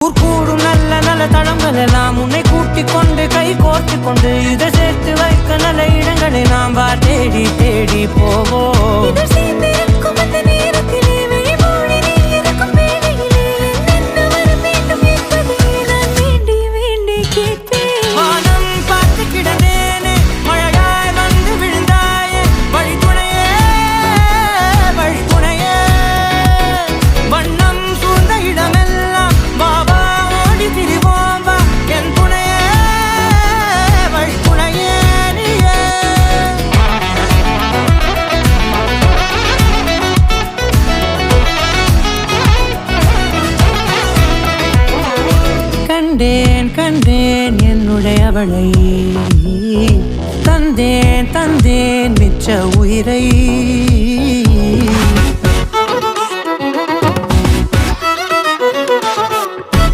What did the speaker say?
கூடும் நல்ல நல்ல தளங்கள் எல்லாம் உன்னை கூட்டிக் கொண்டு கை கோர்த்து கொண்டு இதை சேர்த்து வைக்க நல்ல இடங்களை நாம் தேடி தேடி போவோம். கண்டேன் கண்டேன் என்னுடையவளை, தந்தேன் தந்தேன் மிச்ச உயிரை.